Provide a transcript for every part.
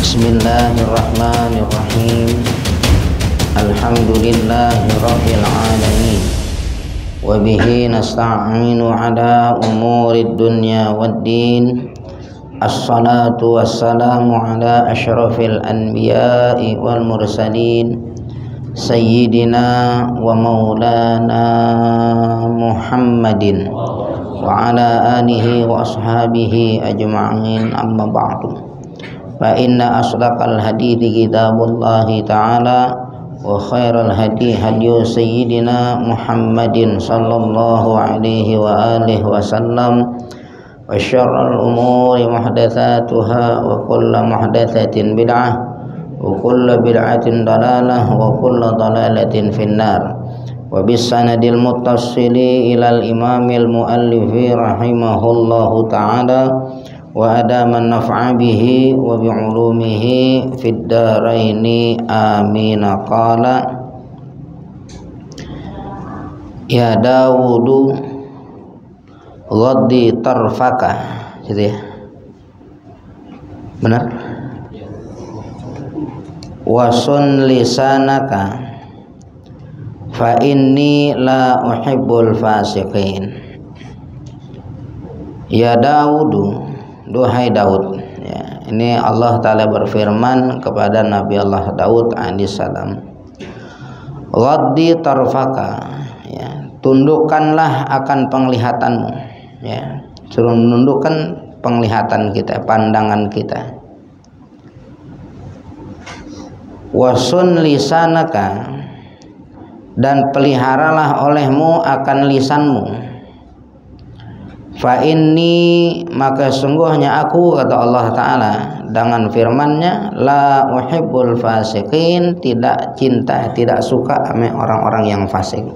Bismillahirrahmanirrahim. Alhamdulillahirabbil alamin. Wa bihi nasta'inu ala umurid dunya waddin. Assalatu wassalamu ala asyrafil anbiya'i wal mursalin, sayyidina wa maulana Muhammadin wa ala alihi wa ashabihi ajma'in, amma ba'du. Fa inna asdaqal hadithi kitabullahi ta'ala wa khairal hadi hadiyu sayyidina Muhammadin sallallahu alaihi wa alihi wa sallam, wa syarrul umuri muhdatsatuha wa kullu muhdatsatin bid'ah wa kullu bid'atin dalalah wa kullu dalalatin finnar. Wa bis sanadil muttassili ilal imamil muallifi rahimahullahu ta'ala wa adaman naf'a bihi wa bi'ulumihi fid daraini amin. Qala ya Dawudu ghaddi tarfaka, gitu ya, benar, wasun lisanaka fa inni la uhibbul fasiqin. Ya Dawudu, duhai Daud, ya, ini Allah Ta'ala berfirman kepada Nabi Allah Daud alaihissalam, ghaddi tarfaka, ya, tundukkanlah akan penglihatanmu, ya, suruh menundukkan penglihatan kita, pandangan kita. Wasun lisanaka, dan peliharalah olehmu akan lisanmu. Fa inni, maka sungguhnya aku, kata Allah Ta'ala dengan firman-Nya, la uhibbul fasiqin, tidak cinta, tidak suka sama orang-orang yang fasik.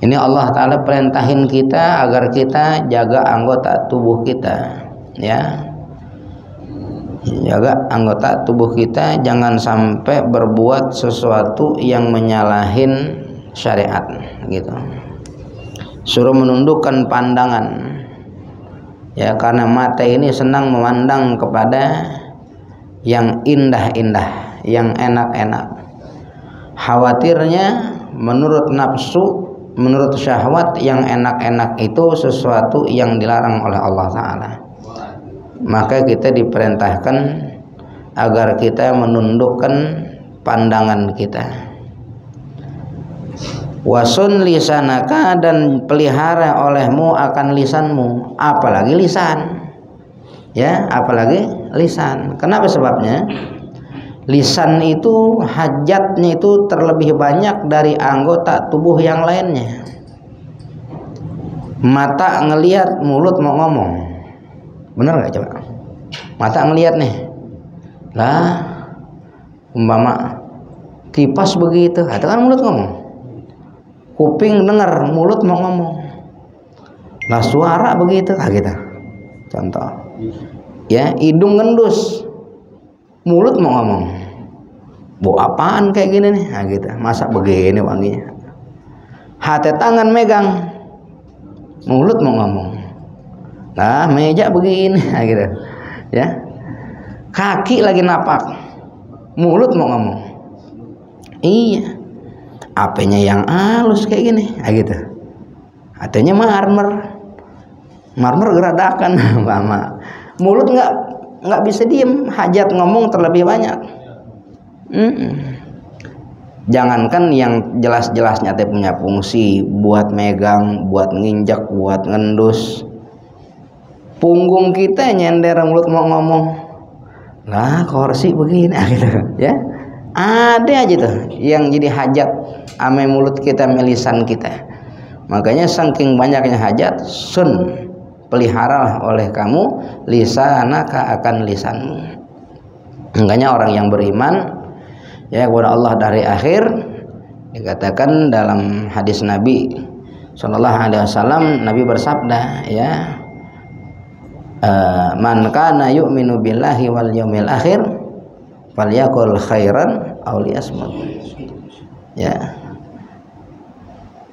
Ini Allah Ta'ala perintahin kita agar kita jaga anggota tubuh kita, ya, jaga anggota tubuh kita, jangan sampai berbuat sesuatu yang menyalahin syariat, gitu. Suruh menundukkan pandangan, ya, karena mata ini senang memandang kepada yang indah-indah, yang enak-enak. Khawatirnya menurut nafsu, menurut syahwat, yang enak-enak itu sesuatu yang dilarang oleh Allah Ta'ala. Maka kita diperintahkan agar kita menundukkan pandangan kita. Wasun lisanaka, dan pelihara olehmu akan lisanmu, apalagi lisan, ya, apalagi lisan. Kenapa sebabnya? Lisan itu hajatnya itu terlebih banyak dari anggota tubuh yang lainnya. Mata ngelihat, mulut mau ngomong, bener nggak coba? Mata ngelihat nih, lah, umpama kipas begitu, itu kan mulut ngomong. Kuping dengar, mulut mau ngomong. Nah, suara begitu, gitu. Contoh, ya, hidung ngendus, mulut mau ngomong. Bau apaan kayak gini nih? Nah, gitu. Masa begini wanginya? Hati tangan megang, mulut mau ngomong. Nah, meja begini, nah, gitu. Ya, kaki lagi napak, mulut mau ngomong. Iya. Apanya yang halus kayak gini, nah, gitu. Hatinya marmer geradakan, mama. Mulut nggak bisa diem, hajat ngomong terlebih banyak. Jangankan yang jelas-jelasnya teh punya fungsi buat megang, buat nginjak, buat ngendus. Punggung kita nyender, mulut mau ngomong. Lah, kursi begini, nah, gitu, ya. Ada aja tuh yang jadi hajat ame mulut kita, melisan kita. Makanya saking banyaknya hajat, sun, peliharalah oleh kamu lisanaka akan lisanmu. Makanya orang yang beriman, ya, kepada Allah dari akhir, dikatakan dalam hadis Nabi Sallallahu Alaihi Wasallam, Nabi bersabda, ya, man kana yu'minu billahi wal yaumil akhir falyakul khairan aw liyasmut. Ya,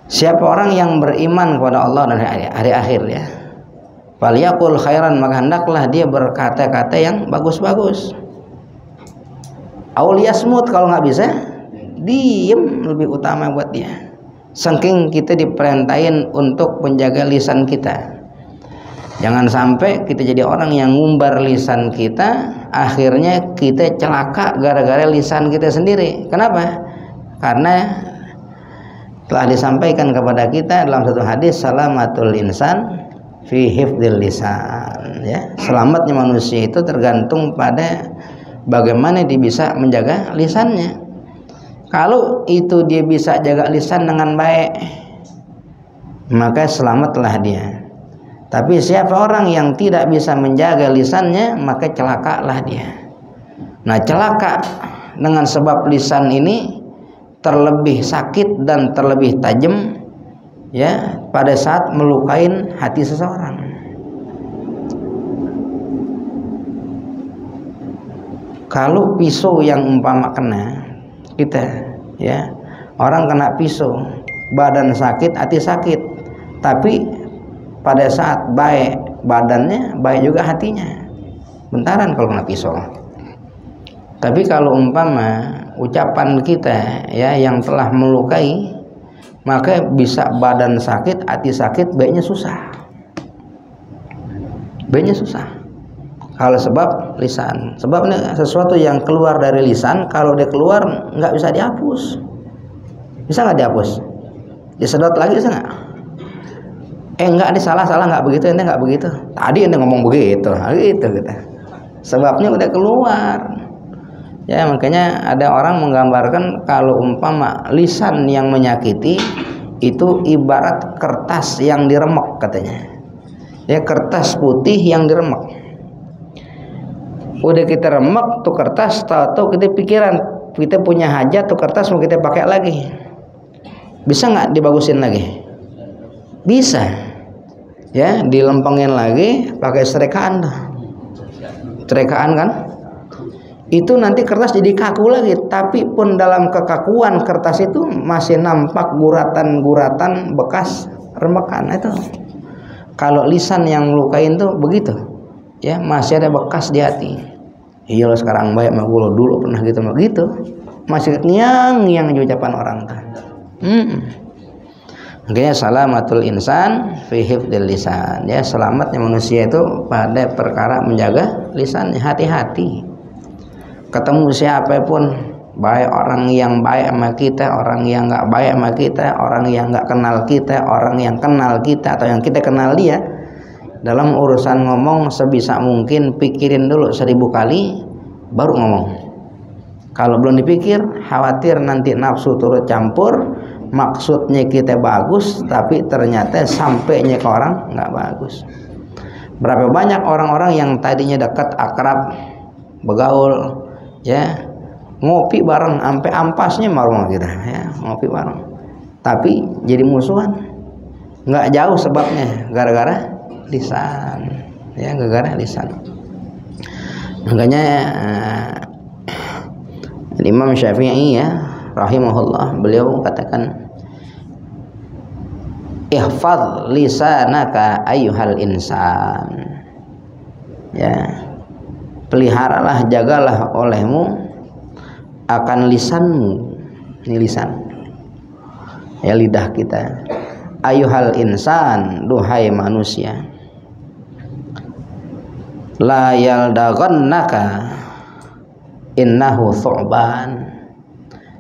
siapa orang yang beriman kepada Allah dan hari akhir, ya, falyakul khairan, maka hendaklah dia berkata-kata yang bagus-bagus. Auliyasmut, kalau nggak bisa diem lebih utama buat dia. Saking kita diperintahin untuk menjaga lisan kita. Jangan sampai kita jadi orang yang ngumbar lisan kita, akhirnya kita celaka gara-gara lisan kita sendiri. Kenapa? Karena telah disampaikan kepada kita dalam satu hadis, salamatul insan fi hifdzil lisan, ya. Selamatnya manusia itu tergantung pada bagaimana dia bisa menjaga lisannya. Kalau itu dia bisa jaga lisan dengan baik, maka selamatlah dia. Tapi siapa orang yang tidak bisa menjaga lisannya, maka celakalah dia. Nah, celaka dengan sebab lisan ini terlebih sakit dan terlebih tajam, ya, pada saat melukain hati seseorang. Kalau pisau yang umpama kena kita, ya, orang kena pisau, badan sakit, hati sakit, tapi pada saat baik badannya, baik juga hatinya. Bentaran kalau kena pisau. Tapi kalau umpama ucapan kita, ya, yang telah melukai, maka bisa badan sakit, hati sakit, baiknya susah. Baiknya susah. Kalau sebab lisan. Sebab ini sesuatu yang keluar dari lisan, kalau dia keluar nggak bisa dihapus. Bisa nggak dihapus? Disedot lagi bisa nggak? Enggak, salah nggak begitu, ente nggak begitu. Tadi ente ngomong begitu, gitu kita. Sebabnya udah keluar. Ya, makanya ada orang menggambarkan kalau umpama lisan yang menyakiti itu ibarat kertas yang diremek katanya. Ya, kertas putih yang diremek. Udah kita remek tuh kertas, tahu-tahu kita pikiran kita punya hajat tuh kertas mau kita pakai lagi. Bisa nggak dibagusin lagi? Bisa, ya, dilempengin lagi pakai serekaan, serekaan kan, itu nanti kertas jadi kaku lagi. Tapi pun dalam kekakuan kertas itu masih nampak guratan-guratan bekas remekan. Itu kalau lisan yang melukain tuh begitu, ya, masih ada bekas di hati. Iya, sekarang baik mah dulu pernah gitu, masih ngiang ucapan orang tuh. Makanya salamatul insan fi hifdzil lisan, ya, selamatnya manusia itu pada perkara menjaga lisannya. Hati-hati ketemu siapapun, baik orang yang baik sama kita, orang yang nggak baik sama kita, orang yang nggak kenal kita, orang yang kenal kita atau yang kita kenal dia, dalam urusan ngomong sebisa mungkin pikirin dulu 1000 kali baru ngomong. Kalau belum dipikir, khawatir nanti nafsu turut campur. Maksudnya kita bagus, tapi ternyata sampainya ke orang nggak bagus. Berapa banyak orang-orang yang tadinya dekat, akrab, begaul, ya, ngopi bareng, sampai ampasnya marung kita, ya, ngopi bareng, tapi jadi musuhan. Nggak jauh sebabnya gara-gara lisan, ya, gara-gara lisan. Makanya Imam Syafi'i, ya, rahimahullah, beliau katakan, ihfadz lisanaka ayyuhal insan, ya, peliharalah, jagalah olehmu akan lisanmu. Ini lisan, ya, lidah kita. Ayyuhal insan, duhai manusia, la yaldaghannaka innahu thu'ban,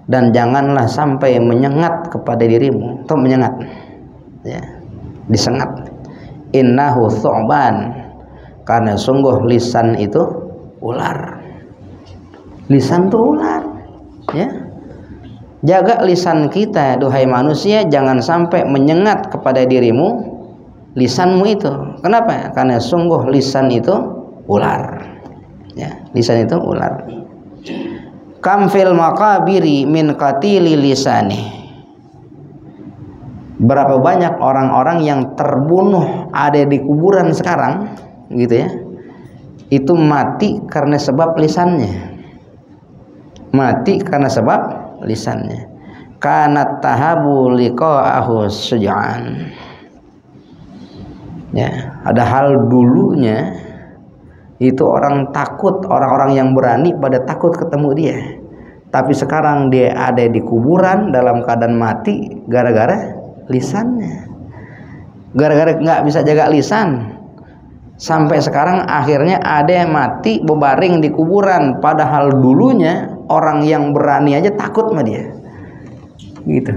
dan janganlah sampai menyengat kepada dirimu, atau menyengat, ya, disengat. Innahu thu'ban, karena sungguh lisan itu ular. Lisan itu ular, ya. Jaga lisan kita, duhai manusia, jangan sampai menyengat kepada dirimu lisanmu itu. Kenapa? Karena sungguh lisan itu ular, ya, lisan itu ular. Kam fil maqabiri min qatili lisani, berapa banyak orang-orang yang terbunuh ada di kuburan sekarang, gitu, ya, itu mati karena sebab lisannya, mati karena sebab lisannya. Kanat tahabu liqa'ahu syuja'an, ya, ada hal dulunya itu orang takut, orang-orang yang berani pada takut ketemu dia. tapi sekarang dia ada di kuburan dalam keadaan mati gara-gara lisannya. Gara-gara nggak bisa jaga lisan, sampai sekarang akhirnya ada yang mati berbaring di kuburan, padahal dulunya orang yang berani aja takut sama dia. Gitu.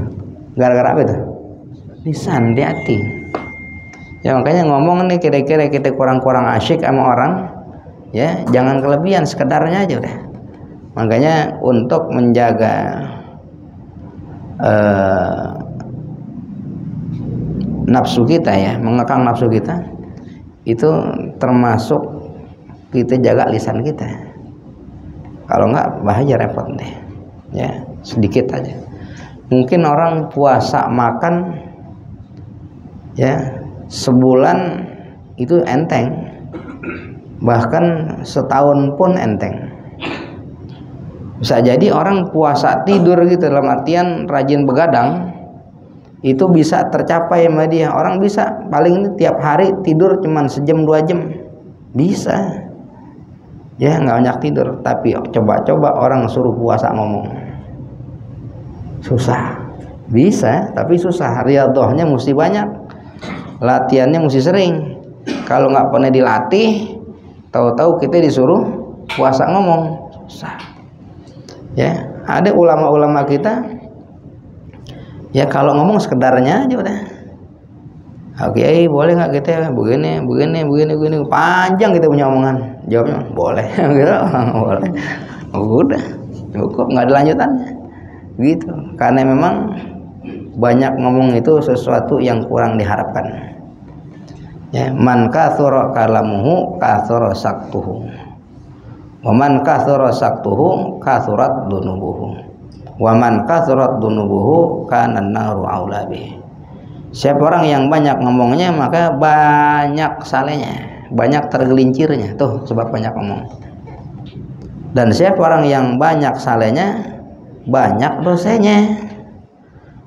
Gara-gara apa itu? Lisan di hati. Ya makanya ngomong nih kira-kira kita kurang-kurang asyik sama orang, ya jangan kelebihan, sekedarnya aja udah. Makanya untuk menjaga nafsu kita, ya mengekang nafsu kita, itu termasuk kita jaga lisan kita. Kalau enggak bahaya, repot deh. Ya sedikit aja. Mungkin orang puasa makan ya sebulan itu enteng, bahkan setahun pun enteng. Bisa jadi orang puasa tidur gitu, dalam artian rajin begadang, itu bisa tercapai sama dia. Orang bisa paling ini tiap hari tidur cuman sejam 2 jam, bisa ya, nggak banyak tidur. Tapi coba-coba orang suruh puasa ngomong, susah. Bisa tapi susah, riyadhahnya mesti banyak, latihannya mesti sering. Kalau nggak pernah dilatih, tahu-tahu kita disuruh puasa ngomong, susah. Ya ada ulama-ulama kita, ya kalau ngomong sekedarnya aja udah. Oke, boleh nggak kita begini, panjang kita punya omongan, jawabnya boleh, gitu, boleh, udah cukup, nggak ada lanjutannya, gitu. Karena memang banyak ngomong itu sesuatu yang kurang diharapkan. Ya, man katsura kalamuhu katsura saktuhu, wa man katsura saktuhu katsurat dunubuhu, wa man katsurat dunubuhu kana an-naru aula bih. Siapa orang yang banyak ngomongnya maka banyak salehnya, banyak tergelincirnya. Tuh sebab banyak ngomong. Dan siapa orang yang banyak salehnya, banyak dosanya.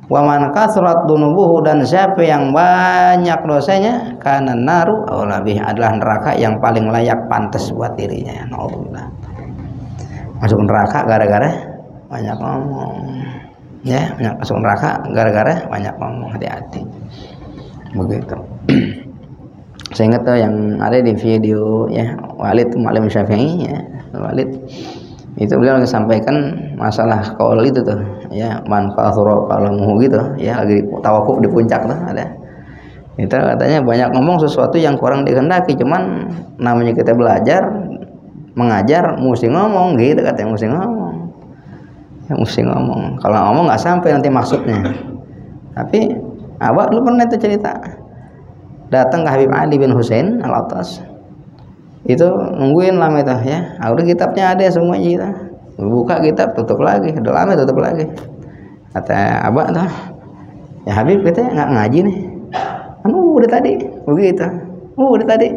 Wa man katsrat dunubuhu, dan siapa yang banyak dosanya, kana naru aula bih, adalah neraka yang paling layak pantas buat dirinya. Naudzubillah. Masuk neraka gara-gara banyak ngomong. Ya, masuk neraka gara-gara banyak ngomong. Hati-hati. Begitu. Saya ingat tuh yang ada di video ya, Walid Mu'allim Syafi'i ya, Walid itu beliau lagi sampaikan masalah qaul itu tuh ya, man katsura kalamuhu gitu ya, lagi tawakuf di puncak tuh ada. Itu katanya banyak ngomong sesuatu yang kurang dikehendaki, cuman namanya kita belajar mengajar mesti ngomong gitu, katanya mesti ngomong. Ya, mesti ngomong. Kalau ngomong nggak sampai nanti maksudnya. Tapi Abah lu pernah itu cerita, datang ke Habib Ali bin Husain Al-Attas, itu nungguin lama itu ya, udah kitabnya ada semuanya kita, buka kitab tutup lagi, udah lama tutup lagi. Kata Abah tuh, ya Habib kita nggak ngaji nih, kan udah tadi begitu, udah tadi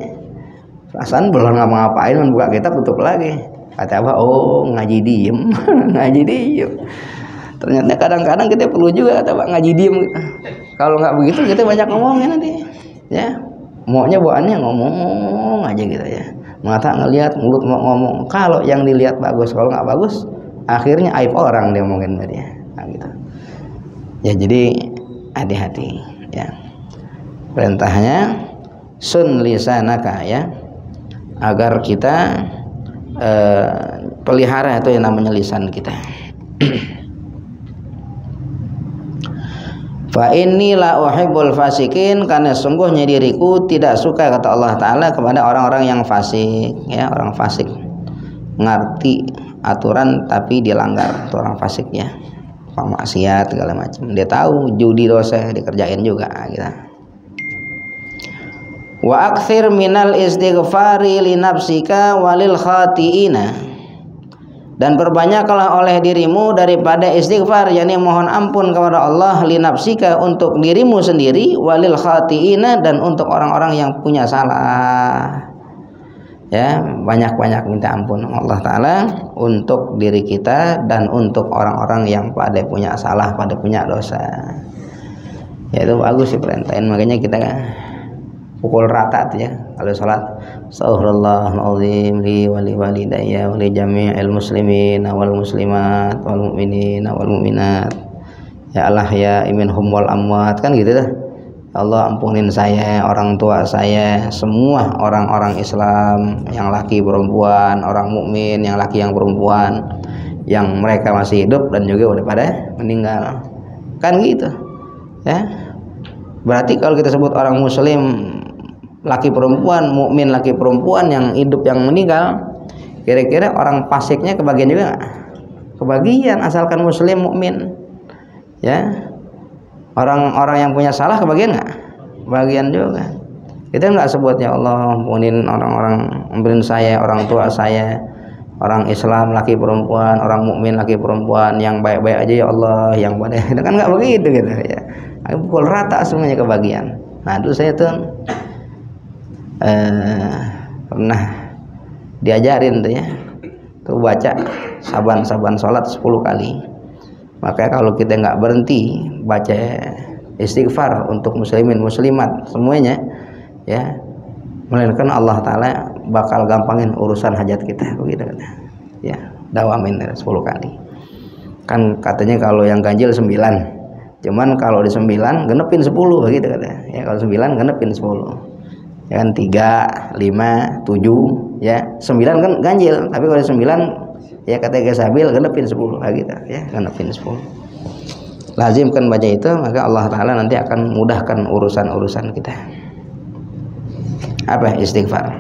perasaan belum ngapa-ngapain, buka kitab tutup lagi. Kata Abah, oh ngaji diem. Ngaji diem. Ternyata kadang-kadang kita perlu juga, kata Abah, ngaji diem gitu. Kalau nggak begitu kita banyak ngomongnya nanti ya, maunya bawaannya ngomong aja gitu ya, mata ngelihat, mulut mau ngomong. Kalau yang dilihat bagus, kalau nggak bagus akhirnya aib orang dia ngomongin dia. Nah, gitu ya. Jadi hati-hati ya, perintahnya sun lisanaka ya, agar kita pelihara itu yang namanya lisan kita. Fa inni la uhibbul fasikin, karena sungguhnya diriku tidak suka, kata Allah Ta'ala, kepada orang-orang yang fasik ya. Orang fasik ngerti aturan tapi dilanggar, itu orang fasik ya, maksiat segala macam. Dia tahu judi dosa dikerjain juga gitu. Wa aktsir minal istighfari li nafsika walil khati'ina, dan perbanyaklah oleh dirimu daripada istighfar, yakni mohon ampun kepada Allah, li nafsika, untuk dirimu sendiri, walil khati'ina, dan untuk orang-orang yang punya salah. Ya, banyak-banyak minta ampun Allah Ta'ala untuk diri kita dan untuk orang-orang yang pada punya salah, pada punya dosa. Ya itu bagus sih perintahin. Makanya kita pukul rata tuh ya kalau sholat. Astaghfirullahaladzim li wa li walidayya wa li jami'il muslimin wal muslimat wal mu'minin wal mu'minat ya Allah ya minhum wal amwat, kan gitu dah. Ya Allah, ampunin saya, orang tua saya, semua orang-orang Islam yang laki perempuan, orang mukmin yang laki yang perempuan, yang mereka masih hidup dan juga udah pada meninggal, kan gitu ya. Berarti kalau kita sebut orang muslim laki perempuan, mukmin laki perempuan yang hidup yang meninggal, kira-kira orang fasiknya kebagian juga nggak? Kebagian, asalkan muslim mukmin ya. Orang-orang yang punya salah kebagian nggak? Bagian juga. Kita nggak sebut ya Allah ampunin orang-orang, ampunin saya, orang tua saya, orang Islam laki perempuan, orang mukmin laki perempuan yang baik-baik aja ya Allah, yang pada itu kan nggak begitu gitu ya. Pukul rata semuanya kebagian. Nah dulu saya tuh pernah diajarin tuh ya, tuh baca saban-saban sholat 10 kali. Makanya kalau kita nggak berhenti baca istighfar untuk muslimin muslimat semuanya ya, melainkan Allah Ta'ala bakal gampangin urusan hajat kita begitu ya. Dawamin 10 kali. Kan katanya kalau yang ganjil 9, cuman kalau di 9 genepin 10 begitu katanya ya. Kalau 9 genepin 10 ya kan, 3, 5, 7 ya, 9 kan ganjil, tapi kalau 9 ya kata Sabil genepin 10 gitu ya, genepin 10. Lazimkan baca itu, maka Allah Ta'ala nanti akan mudahkan urusan-urusan kita. Apa? Istighfar.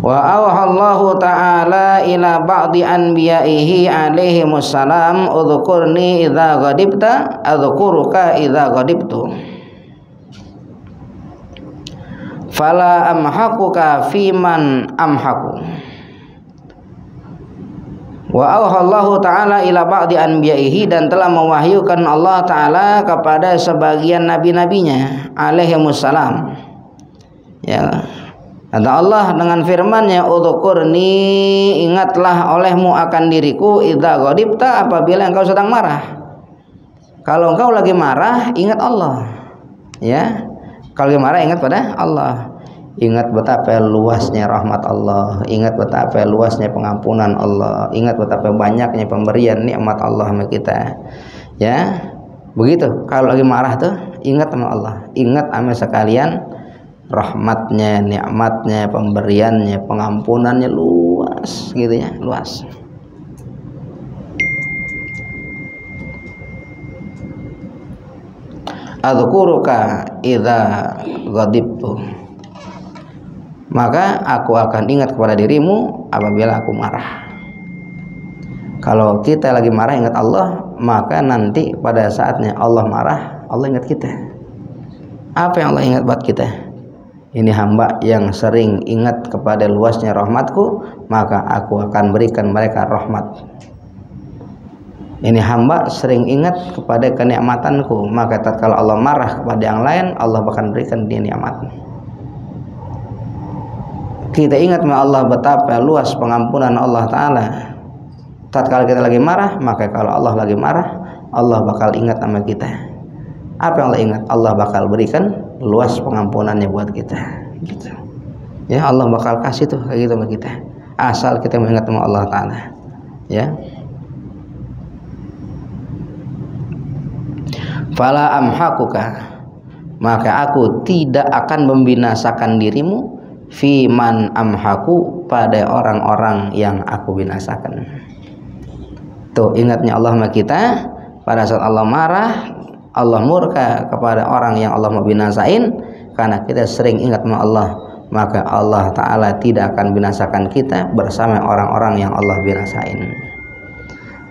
Wa auhallahu ta'ala ila ba'di anbiya'ihi alaihi wassalam udhkurni idza ghadibta adhkuruka idza ghadibtu fala amhaquka fiman amhaqu. Wa auhallahu ta'ala ila ba'di anbiya'ihi, dan telah mewahyukan Allah Ta'ala kepada sebagian nabi-nabinya alaihi wassalam ya. Kata Allah dengan firman-Nya, udhkurni, ingatlah olehmu akan diriku, idza ghadibta, apabila engkau sedang marah. Kalau engkau lagi marah, ingat Allah ya. Kalau lagi marah, ingat pada Allah. Ingat betapa luasnya rahmat Allah, ingat betapa luasnya pengampunan Allah, ingat betapa banyaknya pemberian nikmat Allah sama kita ya. Begitu kalau lagi marah tuh ingat sama Allah, ingat sama sekalian rahmatnya, nikmatnya, pemberiannya, pengampunannya luas gitu ya, luas. Adzkuruka idza ghadibtu, maka aku akan ingat kepada dirimu apabila aku marah. Kalau kita lagi marah ingat Allah, maka nanti pada saatnya Allah marah, Allah ingat kita. Apa yang Allah ingat buat kita? Ini hamba yang sering ingat kepada luasnya rahmatku, maka aku akan berikan mereka rahmat. Ini hamba sering ingat kepada kenikmatanku, maka tatkala Allah marah kepada yang lain, Allah akan berikan dia nikmat. Kita ingat sama Allah betapa luas pengampunan Allah Ta'ala. Tatkala kita lagi marah, maka kalau Allah lagi marah, Allah bakal ingat sama kita. Apa yang Allah ingat? Allah bakal berikan luas pengampunannya buat kita gitu. Ya, Allah bakal kasih tuh kayak gitu sama kita, asal kita mengingat sama Allah Ta'ala ya. Fala amhaquka, maka aku tidak akan membinasakan dirimu, fiman amhaku, pada orang-orang yang aku binasakan. Tuh ingatnya Allah sama kita, pada saat Allah marah, Allah murka kepada orang yang Allah mau binasain, karena kita sering ingat sama Allah, maka Allah Ta'ala tidak akan binasakan kita bersama orang-orang yang Allah binasain.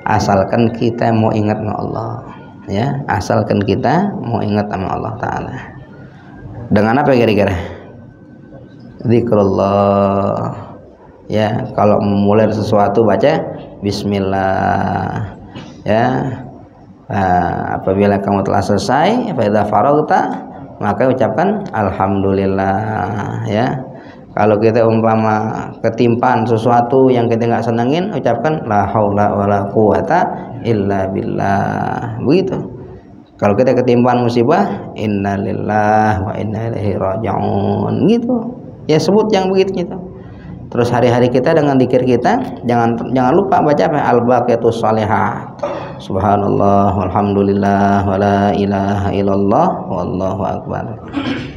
Asalkan kita mau ingat sama Allah ya, asalkan kita mau ingat sama Allah Ta'ala. Dengan apa kira-kira? Zikrullah ya. Kalau memulai sesuatu baca bismillah ya. Apabila kamu telah selesai, fa idza faraghta, maka ucapkan alhamdulillah ya. Kalau kita umpama ketimpaan sesuatu yang kita nggak senengin, ucapkan la haula wala quwata illa billah. Begitu. Kalau kita ketimpan musibah, innalillahi wa inna ilaihi raji'un gitu. Ya sebut yang begitu gitu. Terus hari-hari kita dengan zikir kita jangan lupa baca apa? Al-baqiyatus shalihat. Subhanallah walhamdulillah wala ilaha illallah wallahu akbar.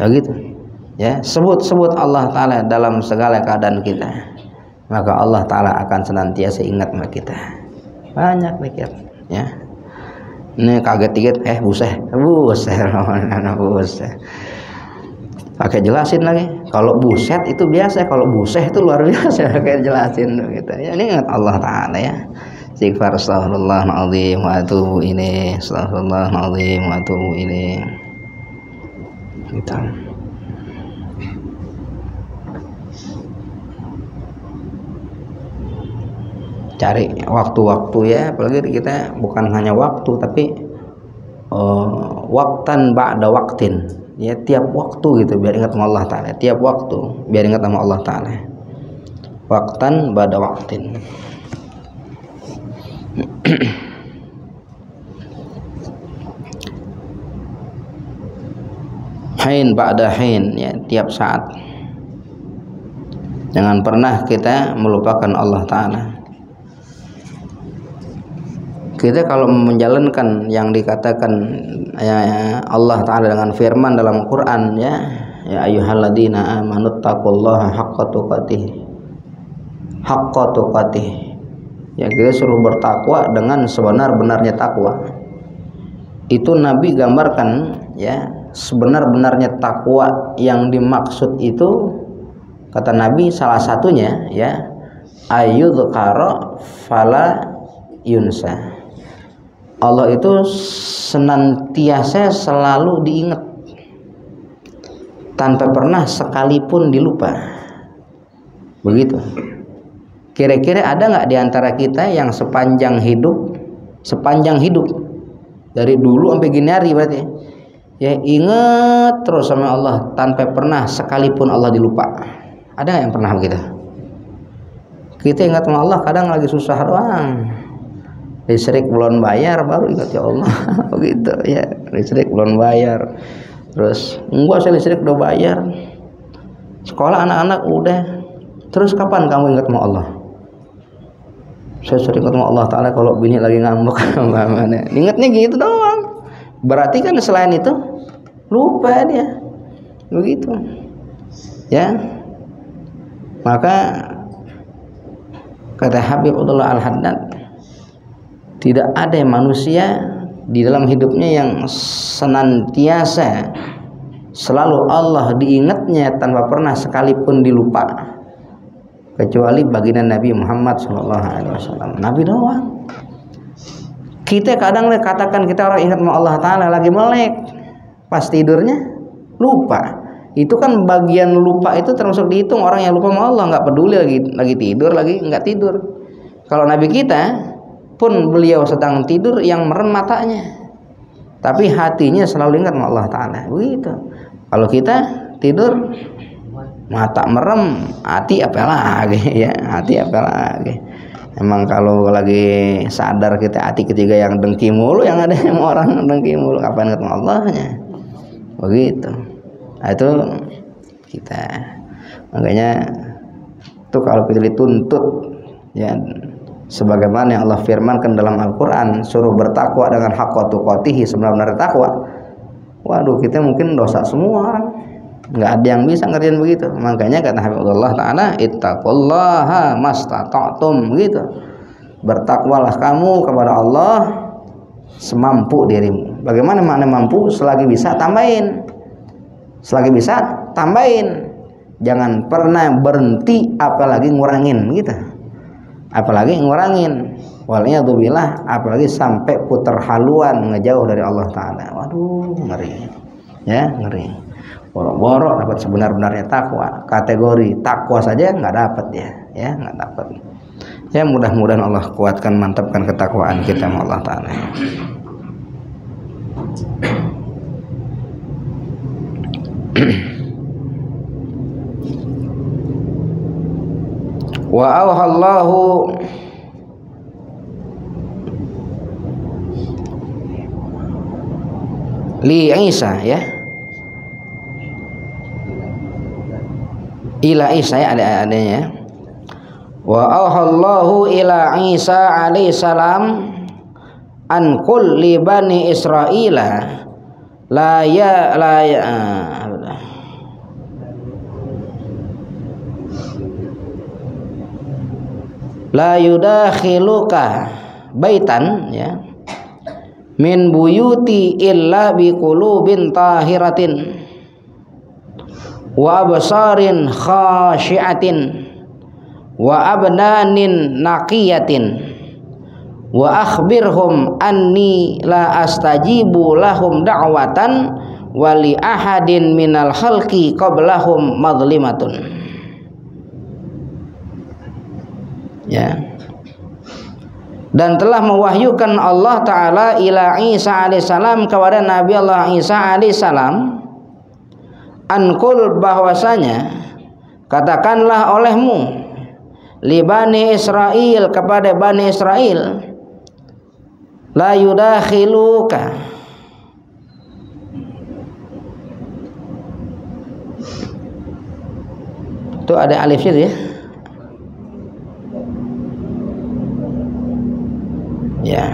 Begitu. Ya, sebut Allah taala dalam segala keadaan kita. Maka Allah taala akan senantiasa ingat sama kita. Banyak zikir, ya. Ini kaget dikit, buset. Pakai jelasin lagi. Kalau buset itu biasa, kalau buseh itu luar biasa. Pakai jelasin gitu. Ya, ini ingat Allah Taala ya. Istighfar astaghfirullahaladzim wa atubu ilaih. Astaghfirullahaladzim wa atubu ilaih. Gitu. Cari waktu-waktu ya, apalagi kita bukan hanya waktu tapi waktan ba'da waktin ya, tiap waktu gitu biar ingat sama Allah Ta'ala, tiap waktu biar ingat sama Allah Ta'ala, waktan ba'da waktin. Hain ba'da hain ya, tiap saat jangan pernah kita melupakan Allah Ta'ala. Kita kalau menjalankan yang dikatakan ya, Allah Ta'ala dengan firman dalam Quran ya ayyuhalladzina amanu taqullaha haqqa tuqatih ya, kita suruh bertakwa dengan sebenar-benarnya takwa. Itu Nabi gambarkan ya, sebenar-benarnya takwa yang dimaksud itu kata Nabi salah satunya ya ayyudzkara fala yunsa. Allah itu senantiasa selalu diingat tanpa pernah sekalipun dilupa. Begitu. Kira-kira ada nggak di antara kita yang sepanjang hidup dari dulu sampai gini hari berarti ya ingat terus sama Allah tanpa pernah sekalipun Allah dilupa? Ada yang pernah begitu? Kita ingat sama Allah kadang lagi susah doang. Listrik belum bayar baru ingat ya Allah. Begitu ya, listrik belum bayar. Terus enggak, saya listrik udah bayar. Sekolah anak-anak udah. Terus kapan kamu ingat sama Allah? Saya sering ingat sama Allah Ta'ala kalau bini lagi ngambek. Ingatnya gitu doang. Berarti kan selain itu lupa dia. Begitu. Ya. Maka kata Habibullah Al-Haddad, tidak ada manusia di dalam hidupnya yang senantiasa selalu Allah diingatnya tanpa pernah sekalipun dilupa kecuali baginda Nabi Muhammad SAW. Nabi doang. Kita kadang katakan kita orang ingat sama Allah Ta'ala lagi melek, pas tidurnya lupa. Itu kan bagian lupa itu termasuk dihitung orang yang lupa sama Allah, nggak peduli lagi tidur lagi nggak tidur. Kalau Nabi kita pun beliau sedang tidur yang merem matanya, tapi hatinya selalu ingat sama Allah Ta'ala. Begitu. Kalau kita tidur mata merem, hati apa lagi ya, hati apa lagi. Emang kalau lagi sadar kita hati ketiga yang dengki mulu, yang ada yang orang dengki mulu, kapan ingat sama Allahnya? Begitu. Nah, itu kita makanya itu kalau kita dituntut ya sebagaimana yang Allah firmankan dalam Al-Quran, suruh bertakwa dengan haqqa tuqatihi, sebenar-benar takwa. Waduh, kita mungkin dosa semua orang, nggak ada yang bisa ngerjain begitu. Makanya kata Habibullah Ta'ala, ittaqullaha mastata'tum, gitu. Bertakwalah kamu kepada Allah semampu dirimu. Bagaimana makna mampu? Selagi bisa tambahin, selagi bisa tambahin, jangan pernah berhenti apalagi ngurangin gitu. Apalagi ngurangin, waliyadzubillah, apalagi sampai putar haluan ngejauh dari Allah Ta'ala. Waduh, ngeri ya, ngeri. Boro-boro dapat sebenar-benarnya takwa, kategori takwa saja nggak dapat ya nggak dapat ya. Mudah-mudahan Allah kuatkan, mantapkan ketakwaan kita sama Allah Ta'ala. Wa auhallahu li Isa ya, ila Isa ya, adanya. Wa auhallahu ila Isa alaihi salam an kulli bani Israila la yudakhiluka baitan ya min buyuti illa biqulubin tahiratin wa absarin khashiatin wa abdanin naqiyatin wa akhbirhum anni la astajibu lahum da'watan wa li ahadin minal khalqi qablahum madlimatun. Ya. Dan telah mewahyukan Allah Ta'ala ila Isa alaihissalam kepada Nabi Allah Isa alaihissalam ankul bahwasanya katakanlah olehmu li Bani Israel kepada Bani Israel la yudakhiluka itu ada alifnya ya.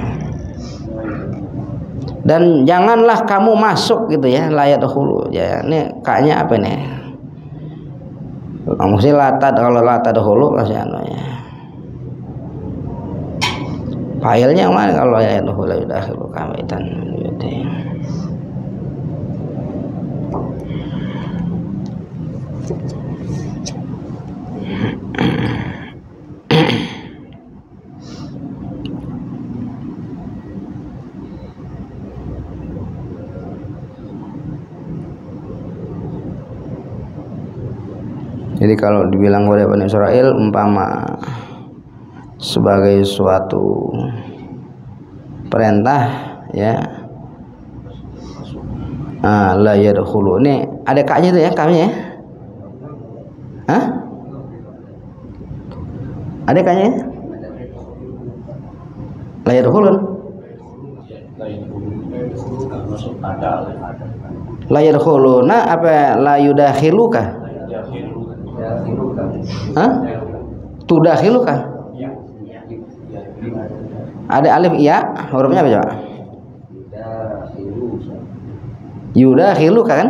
Dan janganlah kamu masuk gitu ya, la yadkhulu ya. Ini kaknya apa nih? Mesti latad, kalau latad dahulu masih anunya. Filenya mana kalau ya dahulu dahulu kamitan gitu. Jadi kalau dibilang oleh Bani Israel umpama sebagai suatu perintah ya, la yadkhulu, ini ada kaknya itu ya, kaknya ya, ada kaknya ya? La yadkhulun, la yadkhuluna apa la yudakhiluka? Tudakhiluka. Ada alif ya, hurufnya apa coba? Yudakhiluka kan?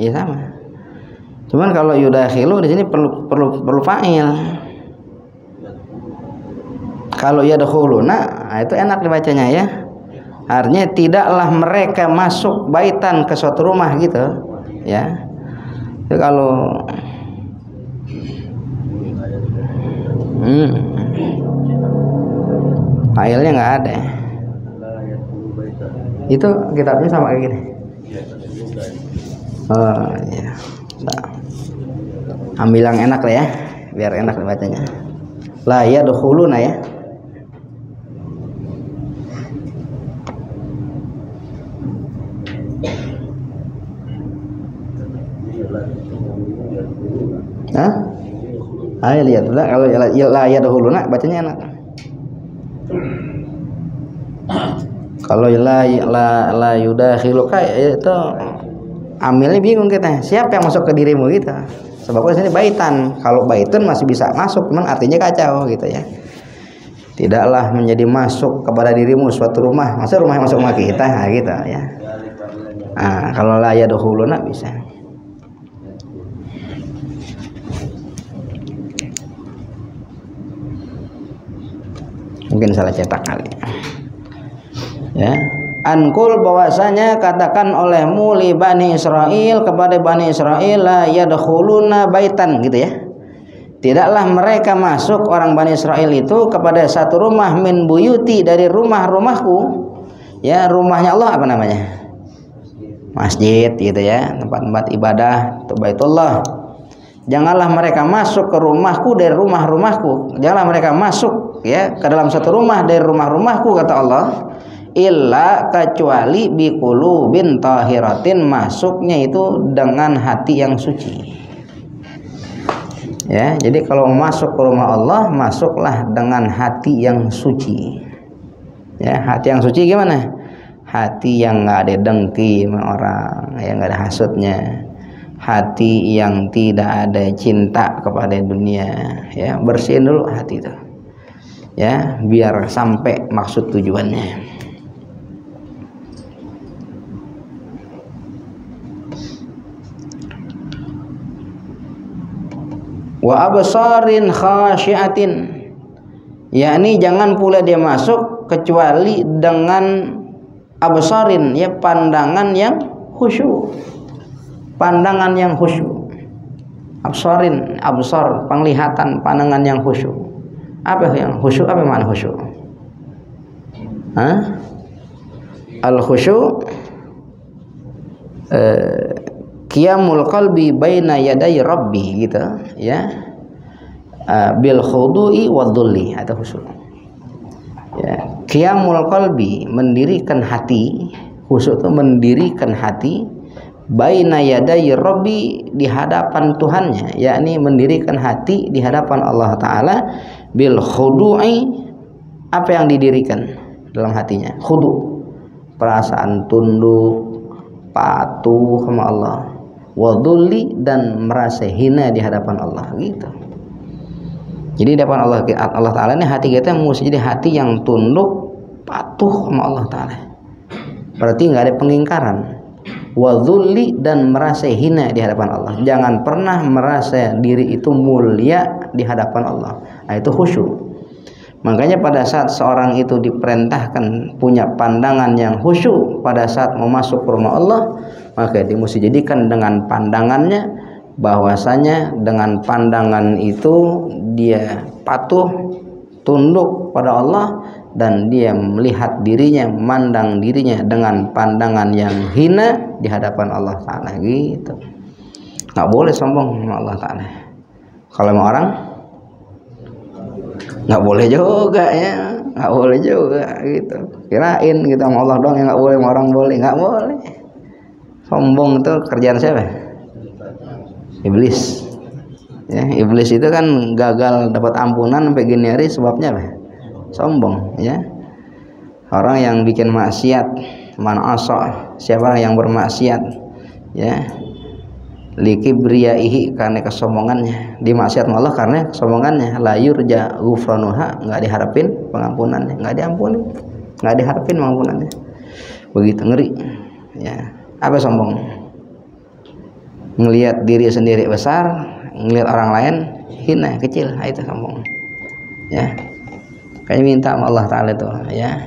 Iya sama. Cuman kalau yudakhilu di sini perlu fa'il. Kalau yadkhuluna, itu enak dibacanya ya. Artinya tidaklah mereka masuk baitan ke suatu rumah gitu, ya. Itu kalau filenya nggak ada. Itu kitabnya sama kayak gini. Oh iya. Nah, ambil yang enak lah ya, biar enak dibacanya. La yadkhuluna ya. Ayo lihat lah, kalau la yadkhuluna bacanya enak. Kalau la yudakhiluka itu amilnya bingung kita. Siapa yang masuk ke dirimu gitu. Sebabnya sini baitan. Kalau baitun masih bisa masuk, cuman artinya kacau gitu ya. Tidaklah menjadi masuk kepada dirimu suatu rumah. Masa rumah yang masuk rumah kita gitu ya. Kalau la yadkhuluna bisa. Mungkin salah cetak kali ya. Ankul bahwasanya katakan olehmu li Bani Israel kepada Bani Israel la yadkhuluna baitan gitu ya. Tidaklah mereka masuk orang Bani Israel itu kepada satu rumah min buyuti dari rumah-rumahku ya. Rumahnya Allah apa namanya? Masjid gitu ya, tempat-tempat ibadah itu Baitullah. Janganlah mereka masuk ke rumahku dari rumah-rumahku. Janganlah mereka masuk ya ke dalam satu rumah dari rumah-rumahku kata Allah. Illa kecuali biqulubin tahiratin, masuknya itu dengan hati yang suci. Ya, jadi kalau masuk ke rumah Allah, masuklah dengan hati yang suci. Ya, hati yang suci gimana? hati yang nggak ada dengki sama orang, yang nggak ada hasutnya, hati yang tidak ada cinta kepada dunia, ya bersihin dulu hati itu, ya biar sampai maksud tujuannya. Wa absarin khasyiatin, yakni jangan pula dia masuk kecuali dengan absarin, ya pandangan yang khusyuk, pandangan yang khusyuk. Absarin, absar penglihatan, pandangan yang khusyuk. Apa yang khusyuk? Apa makna khusyuk? Al khusyuk qiyamul qalbi baina yaday rabbi, gitu ya, bil khudu'i wadh-dhulli atau khusyuk, ya. Qiyamul qalbi, mendirikan hati, khusyuk itu mendirikan hati, baina yaday rabbi, di hadapan Tuhannya, yakni mendirikan hati di hadapan Allah Ta'ala, bil khudu'i, apa yang didirikan dalam hatinya? Khudu, perasaan tunduk, patuh sama Allah, wadhulli, dan merasa hina di hadapan Allah, gitu. Jadi di hadapan Allah Ta'ala ini hati kita mesti jadi hati yang tunduk, patuh sama Allah Ta'ala, berarti nggak ada pengingkaran. Wadhulli, dan merasa hina di hadapan Allah, jangan pernah merasa diri itu mulia di hadapan Allah. Nah, itu khusyuk. Makanya pada saat seorang itu diperintahkan punya pandangan yang khusyuk pada saat mau masuk ke rumah Allah, maka dia mesti jadikan dengan pandangannya, bahwasanya dengan pandangan itu dia patuh, tunduk pada Allah, dan dia melihat dirinya, memandang dirinya dengan pandangan yang hina di hadapan Allah Ta'ala, gitu. Nggak boleh sombong sama Allah Ta'ala. Kalau sama orang nggak boleh juga, ya nggak boleh juga, gitu. Kirain kita sama Allah doang yang nggak boleh, sama orang boleh, nggak boleh. Sombong itu kerjaan siapa? Iblis, ya. Iblis itu kan gagal dapat ampunan sampai gini hari, sebabnya apa? Sombong, ya. Orang yang bikin maksiat, man asa, siapa yang bermaksiat, ya, likibriyaihi, karena kesombongannya, dimaksiat Allah karena kesombongannya, la yurja ghufranuha, nggak diharapin pengampunannya, nggak diampuni, nggak diharapin pengampunannya, begitu ngeri, ya. Apa sombong? Ngelihat diri sendiri besar, ngelihat orang lain hina, kecil, itu sombong, ya. Kayak minta sama Allah Ta'ala itu, ya,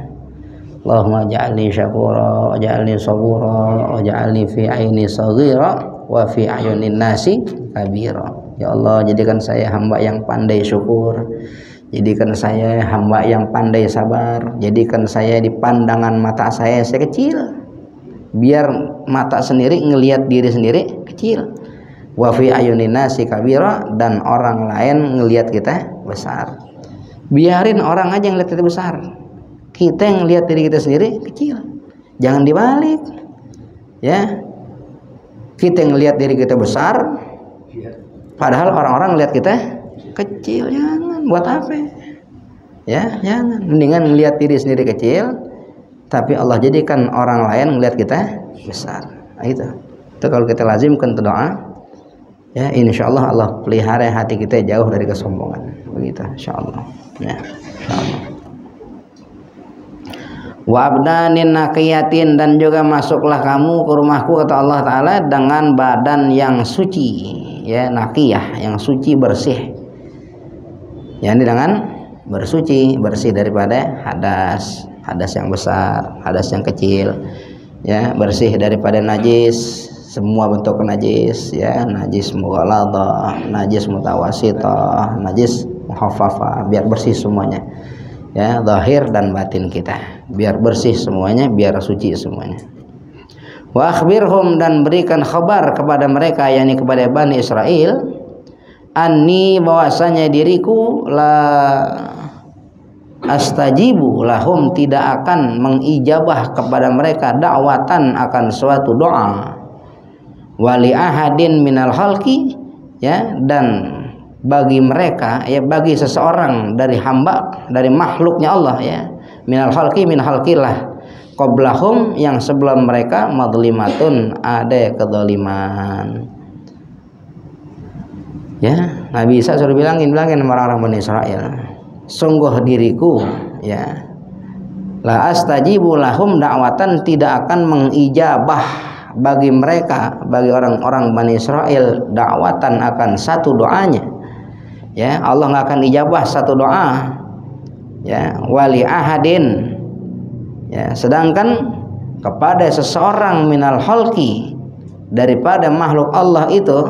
Allahumma ja'alni syakura, ja'alni sabura, ja'alni fi aini saghira, wa fi ayunin nasi kabira. Ya Allah, jadikan saya hamba yang pandai syukur, jadikan saya hamba yang pandai sabar, jadikan saya di pandangan mata saya kecil, biar mata sendiri ngelihat diri sendiri kecil. Wa fi ayunin nasi kabira, dan orang lain ngelihat kita besar. Biarin orang aja yang lihat kita besar, kita yang lihat diri kita sendiri kecil. Jangan dibalik, ya. Kita yang lihat diri kita besar, padahal orang-orang lihat kita kecil. Jangan, buat apa? Ya, jangan. Mendingan lihat diri sendiri kecil, tapi Allah jadikan orang lain melihat kita besar. Nah, itu kalau kita lazimkan doa, ya, insya Allah Allah pelihara hati kita jauh dari kesombongan, begitu, insya Allah, ya, insya Allah. Wa abdanin naqiyatin, dan juga masuklah kamu ke rumahku, kata Allah Ta'ala, dengan badan yang suci, ya, naqiyah, yang suci, bersih, ya, ini dengan bersuci, bersih daripada hadas, hadas yang besar, hadas yang kecil, ya, bersih daripada najis, semua bentuk najis, ya, najis mughaladhah, najis mutawasithah, najis muhaffafah, biar bersih semuanya, ya, zahir dan batin kita, biar bersih semuanya, biar suci semuanya. Wa akhbirhum, dan berikan khabar kepada mereka, yakni kepada Bani Israel, anni, bahwasanya diriku, la astajibu lahum, tidak akan mengijabah kepada mereka, dakwatan, akan suatu doa, wali ahadin minal khalqi, ya, dan bagi mereka, ya, bagi seseorang dari hamba, dari makhluknya Allah, ya, minal khalqi, min khalqillah, qablahum yang sebelum mereka madlimatun ada kedzaliman. Ya, Nabi Isa suruh bilangin orang-orang Bani Israel, sungguh diriku ya la astajibu lahum da'watan, tidak akan mengijabah bagi mereka, bagi orang-orang Bani Israel, da'watan akan satu doanya. Ya, Allah nggak akan ijabah satu doa. Ya, wali ahadin. Ya, sedangkan kepada seseorang minal khalqi, daripada makhluk Allah itu,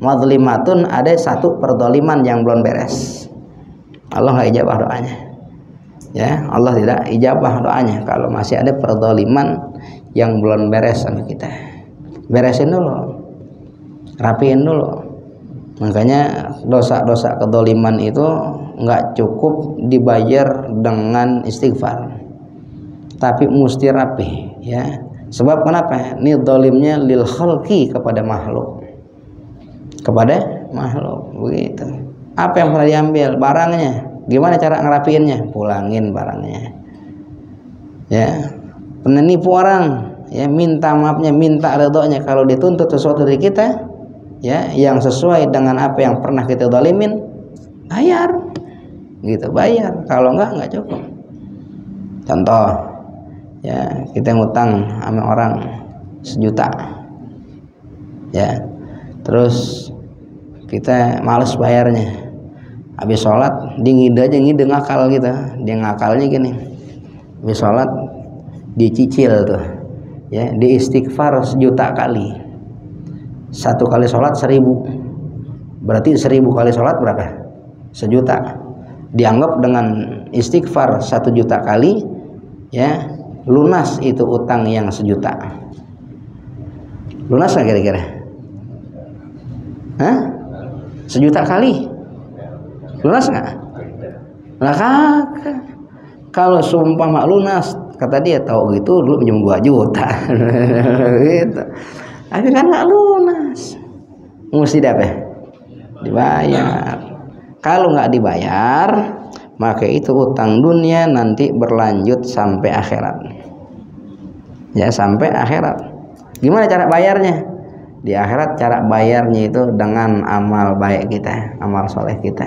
mazlimatun ada satu perdoliman yang belum beres. Allah nggak ijabah doanya. Ya, Allah tidak ijabah doanya kalau masih ada perdoliman yang belum beres sama kita. Beresin dulu, rapiin dulu. Makanya dosa-dosa kedoliman itu nggak cukup dibayar dengan istighfar, tapi mesti rapi. Ya, sebab kenapa? Ini dolimnya lil khalqi, kepada makhluk. Kepada makhluk, begitu. Apa yang pernah diambil? Barangnya. Gimana cara ngerapiinnya? Pulangin barangnya. Ya, penipu orang, ya minta maafnya, minta ridhonya. Kalau dituntut sesuatu dari kita, ya yang sesuai dengan apa yang pernah kita zalimin, bayar. Gitu, bayar. Kalau enggak cukup. Contoh, ya kita ngutang sama orang 1 juta. Ya. Terus kita males bayarnya, habis sholat dia ngide ngakal gitu. Dia ngakalnya gini, habis sholat dicicil tuh, ya di istighfar 1 juta kali. 1 kali sholat 1000, berarti 1000 kali sholat berapa? 1 juta. Dianggap dengan istighfar 1 juta kali, ya lunas itu utang yang 1 juta. Lunas nggak kira-kira? Hah? 1 juta kali lunas nggak? Nah, kagak. Kalau seumpama lunas, kata dia, tahu gitu dulu pinjam 2 juta gitu. Tapi kan nggak lunas, mesti dibayar. Kalau nggak dibayar, maka itu utang dunia nanti berlanjut sampai akhirat. Ya, sampai akhirat. Gimana cara bayarnya? Di akhirat cara bayarnya itu dengan amal baik kita, amal soleh kita.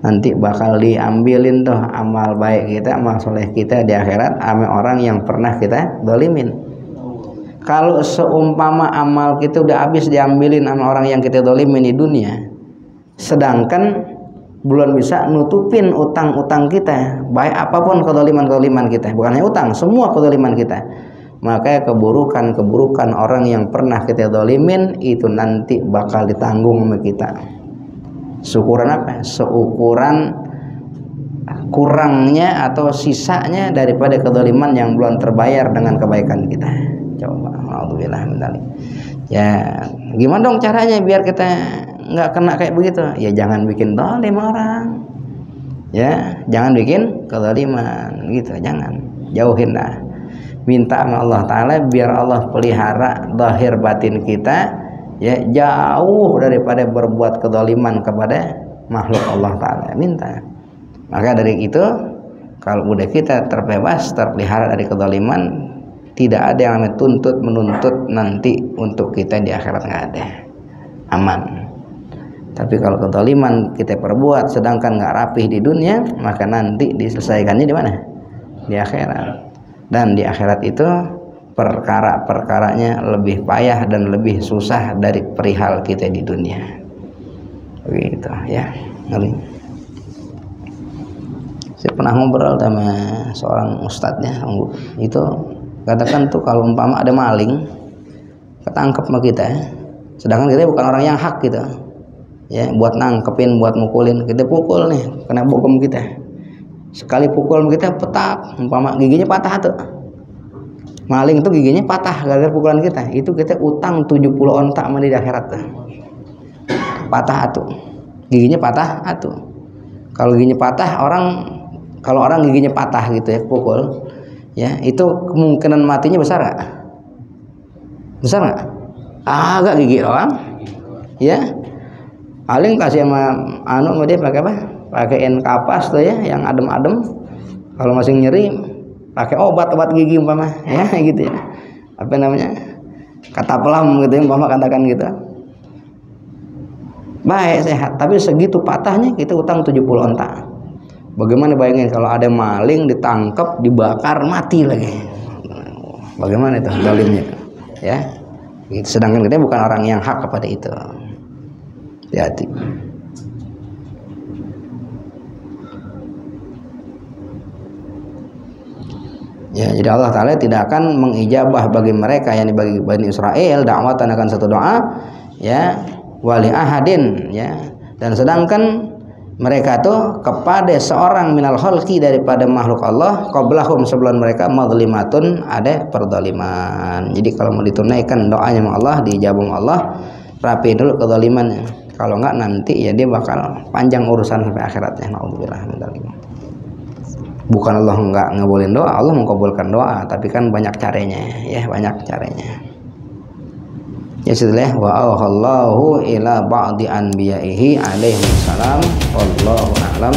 Nanti bakal diambilin tuh amal baik kita, amal soleh kita di akhirat sama orang yang pernah kita dolimin. Kalau seumpama amal kita udah habis diambilin sama orang yang kita dolimin di dunia, sedangkan belum bisa nutupin utang-utang kita, baik apapun kedoliman kita, bukan hanya utang, semua kedoliman kita, maka keburukan orang yang pernah kita dolimin itu nanti bakal ditanggung sama kita. Seukuran apa? Seukuran kurangnya atau sisanya daripada kedoliman yang belum terbayar dengan kebaikan kita. Coba, alhamdulillah. Ya, gimana dong caranya biar kita nggak kena kayak begitu? Ya jangan bikin dolim orang. Ya, jangan bikin kedoliman gitu, jangan. Jauhin dah. Minta sama Allah Ta'ala biar Allah pelihara zahir batin kita, ya jauh daripada berbuat kedoliman kepada makhluk Allah Ta'ala. Minta. Maka dari itu, kalau udah kita terbebas, terpelihara dari kedoliman, tidak ada yang namanya menuntut nanti untuk kita di akhirat, nggak ada. Aman. Tapi kalau kedoliman kita perbuat sedangkan nggak rapih di dunia, maka nanti diselesaikannya di mana? Di akhirat. Dan di akhirat itu perkara-perkaranya lebih payah dan lebih susah dari perihal kita di dunia. Begitu ya. Saya pernah ngobrol sama seorang ustadznya, itu katakan tuh kalau umpama ada maling ketangkep sama kita, sedangkan kita bukan orang yang hak gitu, ya buat nangkepin, buat mukulin, kita pukul nih, kena bogem kita. Sekali pukul kita petak, umpama giginya patah tuh. Maling itu giginya patah gara-gara pukulan kita. Itu kita utang 70 onta sama di akhirat tuh. Patah tuh. Giginya patah tuh. Kalau giginya patah, kalau orang giginya patah gitu ya, pukul, ya, itu kemungkinan matinya besar nggak? Besar nggak? Agak gigi doang. Ya. Paling kasih sama dia pakai apa? Pakaiin kapas tuh ya, yang adem-adem. Kalau masih nyeri, pakai obat gigi umpama ya gitu ya, apa namanya, kata pelam gitu ya umpama katakan gitu, baik sehat, tapi segitu patahnya kita utang 70 onta. Bagaimana bayangin kalau ada maling ditangkap dibakar mati lagi, bagaimana itu zalimnya ya gitu. Sedangkan kita bukan orang yang hak kepada itu. Hati-hati. Ya, jadi Allah Ta'ala tidak akan mengijabah bagi mereka, yang bagi Bani Israel, dakwatan akan satu doa ya, wali ahadin ya, dan sedangkan mereka tuh kepada seorang minal khalqi daripada makhluk Allah, qablahum sebelum mereka, madlimatun ada perdoliman. Jadi kalau mau ditunaikan doanya sama Allah, dijabung Allah, rapi dulu kezalimannya. Kalau enggak nanti ya dia bakal panjang urusan sampai akhiratnya. Naudzubillah min dzalik. Bukan Allah enggak ngabulin doa, Allah mengabulkan doa, tapi kan banyak caranya ya, banyak caranya. Ya setelah wa auhallahu ila ba'di anbiya'ihi alaihi salam wallahu a'lam.